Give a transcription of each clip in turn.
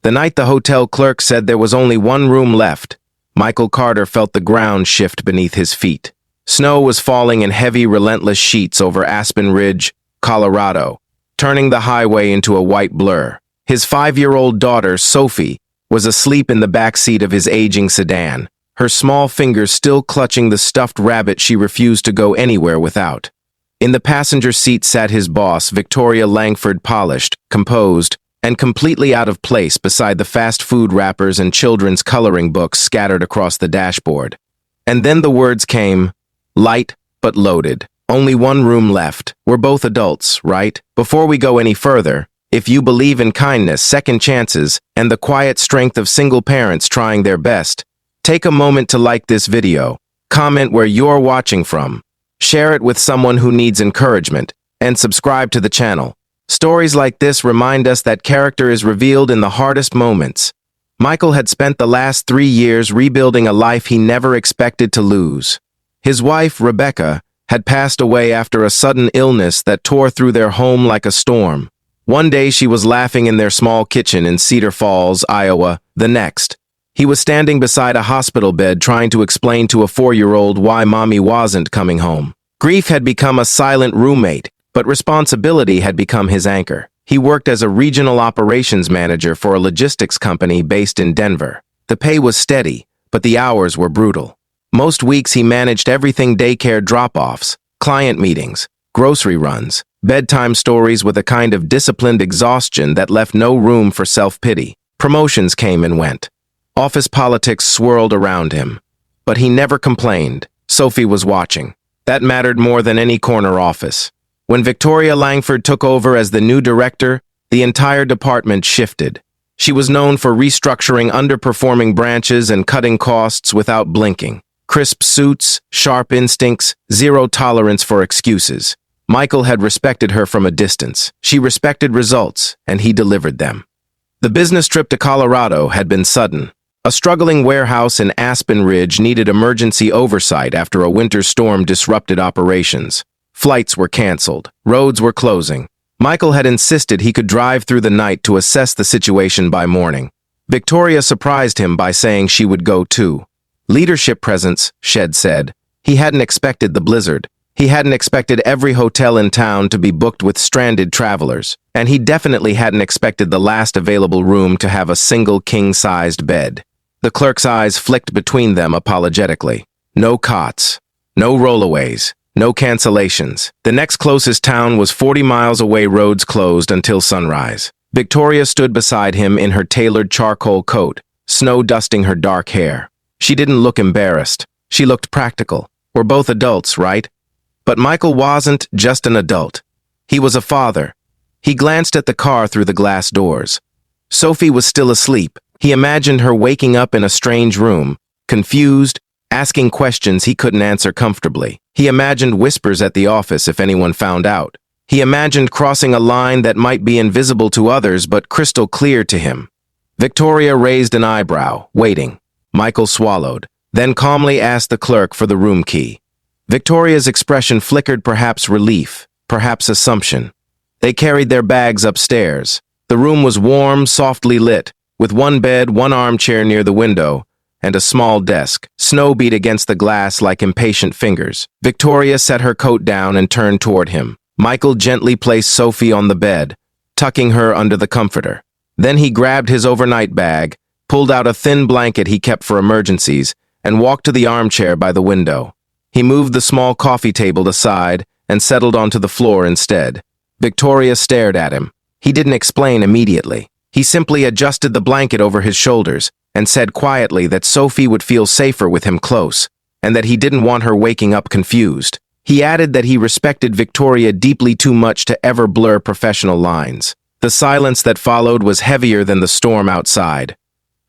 The night the hotel clerk said there was only one room left, Michael Carter felt the ground shift beneath his feet. Snow was falling in heavy, relentless sheets over Aspen Ridge, Colorado, turning the highway into a white blur. His 5-year-old daughter, Sophie, was asleep in the back seat of his aging sedan, her small fingers still clutching the stuffed rabbit she refused to go anywhere without. In the passenger seat sat his boss, Victoria Langford, polished, composed, and completely out of place beside the fast food wrappers and children's coloring books scattered across the dashboard. And then the words came, light but loaded. Only one room left. We're both adults, right? Before we go any further, if you believe in kindness, second chances, and the quiet strength of single parents trying their best, take a moment to like this video, comment where you're watching from, share it with someone who needs encouragement, and subscribe to the channel. Stories like this remind us that character is revealed in the hardest moments. Michael had spent the last 3 years rebuilding a life he never expected to lose. His wife, Rebecca, had passed away after a sudden illness that tore through their home like a storm. One day she was laughing in their small kitchen in Cedar Falls, Iowa. The next, he was standing beside a hospital bed trying to explain to a 4-year-old why mommy wasn't coming home. Grief had become a silent roommate, but responsibility had become his anchor. He worked as a regional operations manager for a logistics company based in Denver. The pay was steady, but the hours were brutal. Most weeks he managed everything: daycare drop-offs, client meetings, grocery runs, bedtime stories with a kind of disciplined exhaustion that left no room for self-pity. Promotions came and went. Office politics swirled around him. But he never complained. Sophie was watching. That mattered more than any corner office. When Victoria Langford took over as the new director, the entire department shifted. She was known for restructuring underperforming branches and cutting costs without blinking. Crisp suits, sharp instincts, zero tolerance for excuses. Michael had respected her from a distance. She respected results, and he delivered them. The business trip to Colorado had been sudden. A struggling warehouse in Aspen Ridge needed emergency oversight after a winter storm disrupted operations. Flights were canceled. Roads were closing. Michael had insisted he could drive through the night to assess the situation by morning. Victoria surprised him by saying she would go too. Leadership presence, Shed said. He hadn't expected the blizzard. He hadn't expected every hotel in town to be booked with stranded travelers. And he definitely hadn't expected the last available room to have a single king-sized bed. The clerk's eyes flicked between them apologetically. No cots. No rollaways. No cancellations. The next closest town was 40 miles away, roads closed until sunrise. Victoria stood beside him in her tailored charcoal coat, snow dusting her dark hair. She didn't look embarrassed. She looked practical. We're both adults, right? But Michael wasn't just an adult. He was a father. He glanced at the car through the glass doors. Sophie was still asleep. He imagined her waking up in a strange room, confused, asking questions he couldn't answer comfortably. He imagined whispers at the office if anyone found out. He imagined crossing a line that might be invisible to others but crystal clear to him. Victoria raised an eyebrow, waiting. Michael swallowed, then calmly asked the clerk for the room key. Victoria's expression flickered, perhaps relief, perhaps assumption. They carried their bags upstairs. The room was warm, softly lit, with one bed, one armchair near the window, and a small desk. Snow beat against the glass like impatient fingers. Victoria set her coat down and turned toward him. Michael gently placed Sophie on the bed, tucking her under the comforter. Then he grabbed his overnight bag, pulled out a thin blanket he kept for emergencies, and walked to the armchair by the window. He moved the small coffee table aside and settled onto the floor instead. Victoria stared at him. He didn't explain immediately. He simply adjusted the blanket over his shoulders and said quietly that Sophie would feel safer with him close, and that he didn't want her waking up confused. He added that he respected Victoria deeply too much to ever blur professional lines. The silence that followed was heavier than the storm outside.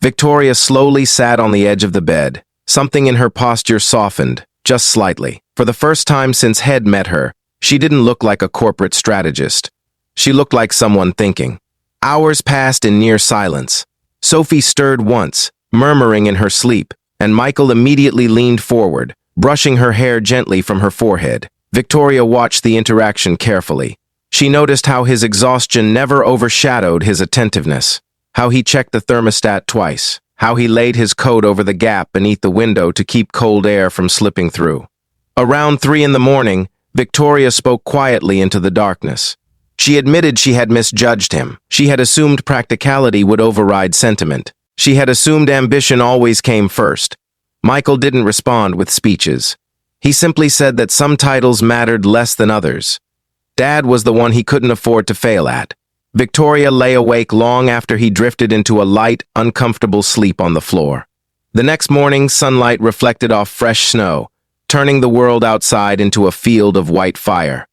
Victoria slowly sat on the edge of the bed. Something in her posture softened, just slightly. For the first time since Head met her, she didn't look like a corporate strategist. She looked like someone thinking. Hours passed in near silence. Sophie stirred once, murmuring in her sleep, and Michael immediately leaned forward, brushing her hair gently from her forehead. Victoria watched the interaction carefully. She noticed how his exhaustion never overshadowed his attentiveness, how he checked the thermostat twice, how he laid his coat over the gap beneath the window to keep cold air from slipping through. Around 3 in the morning, Victoria spoke quietly into the darkness. She admitted she had misjudged him. She had assumed practicality would override sentiment. She had assumed ambition always came first. Michael didn't respond with speeches. He simply said that some titles mattered less than others. Dad was the one he couldn't afford to fail at. Victoria lay awake long after he drifted into a light, uncomfortable sleep on the floor. The next morning, sunlight reflected off fresh snow, turning the world outside into a field of white fire.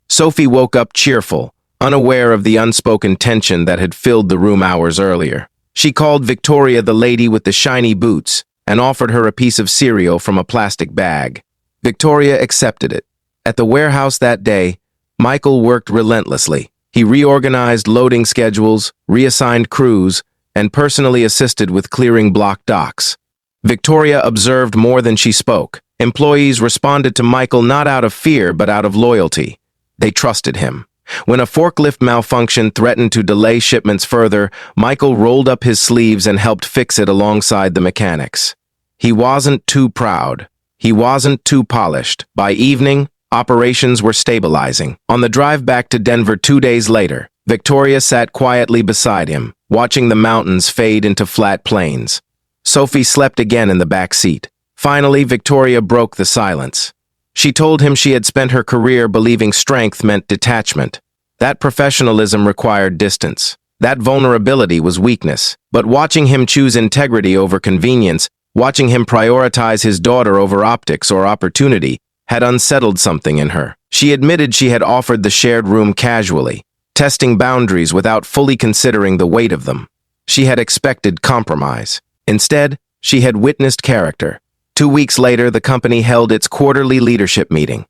Sophie woke up cheerful, unaware of the unspoken tension that had filled the room hours earlier. She called Victoria the lady with the shiny boots and offered her a piece of cereal from a plastic bag. Victoria accepted it. At the warehouse that day, Michael worked relentlessly. He reorganized loading schedules, reassigned crews, and personally assisted with clearing blocked docks. Victoria observed more than she spoke. Employees responded to Michael not out of fear but out of loyalty. They trusted him. When a forklift malfunction threatened to delay shipments further, Michael rolled up his sleeves and helped fix it alongside the mechanics. He wasn't too proud. He wasn't too polished. By evening, operations were stabilizing. On the drive back to Denver 2 days later, Victoria sat quietly beside him, watching the mountains fade into flat plains. Sophie slept again in the back seat. Finally, Victoria broke the silence. She told him she had spent her career believing strength meant detachment. That professionalism required distance. That vulnerability was weakness. But watching him choose integrity over convenience, watching him prioritize his daughter over optics or opportunity, had unsettled something in her. She admitted she had offered the shared room casually, testing boundaries without fully considering the weight of them. She had expected compromise. Instead, she had witnessed character. 2 weeks later, the company held its quarterly leadership meeting.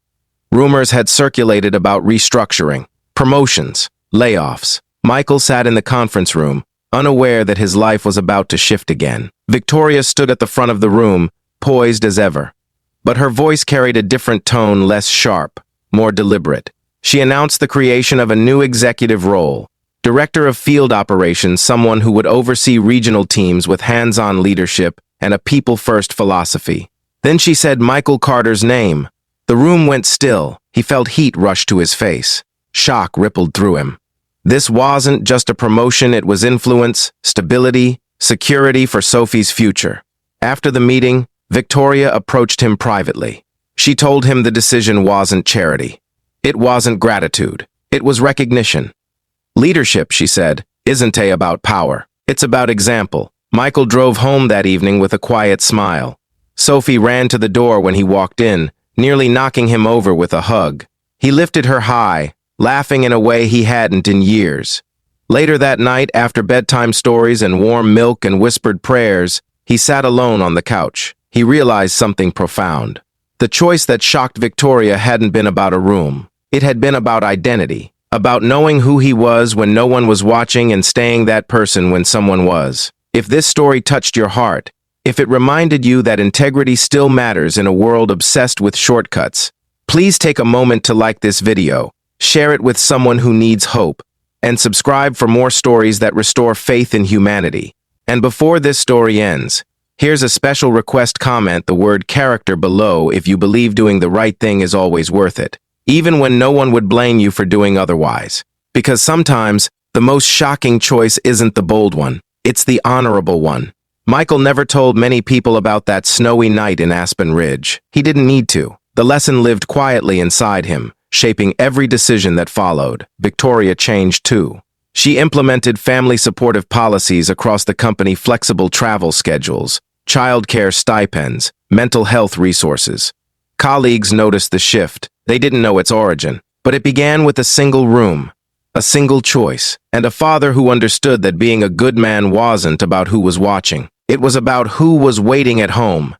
Rumors had circulated about restructuring, promotions, layoffs. Michael sat in the conference room, unaware that his life was about to shift again. Victoria stood at the front of the room, poised as ever. But her voice carried a different tone, less sharp, more deliberate. She announced the creation of a new executive role, Director of Field Operations, someone who would oversee regional teams with hands-on leadership and a people-first philosophy. Then she said Michael Carter's name. The room went still. He felt heat rush to his face. Shock rippled through him. This wasn't just a promotion, it was influence, stability, security for Sophie's future. After the meeting, Victoria approached him privately. She told him the decision wasn't charity. It wasn't gratitude. It was recognition. Leadership, she said, isn't about power. It's about example. Michael drove home that evening with a quiet smile. Sophie ran to the door when he walked in, nearly knocking him over with a hug. He lifted her high, laughing in a way he hadn't in years. Later that night, after bedtime stories and warm milk and whispered prayers, he sat alone on the couch. He realized something profound. The choice that shocked Victoria hadn't been about a room. It had been about identity, about knowing who he was when no one was watching and staying that person when someone was. If this story touched your heart, if it reminded you that integrity still matters in a world obsessed with shortcuts, please take a moment to like this video, share it with someone who needs hope, and subscribe for more stories that restore faith in humanity. And before this story ends, here's a special request: comment the word character below if you believe doing the right thing is always worth it, even when no one would blame you for doing otherwise. Because sometimes, the most shocking choice isn't the bold one, it's the honorable one. Michael never told many people about that snowy night in Aspen Ridge. He didn't need to. The lesson lived quietly inside him, shaping every decision that followed. Victoria changed too. She implemented family supportive policies across the company: flexible travel schedules, childcare stipends, mental health resources. Colleagues noticed the shift. They didn't know its origin, but it began with a single room, a single choice, and a father who understood that being a good man wasn't about who was watching. It was about who was waiting at home.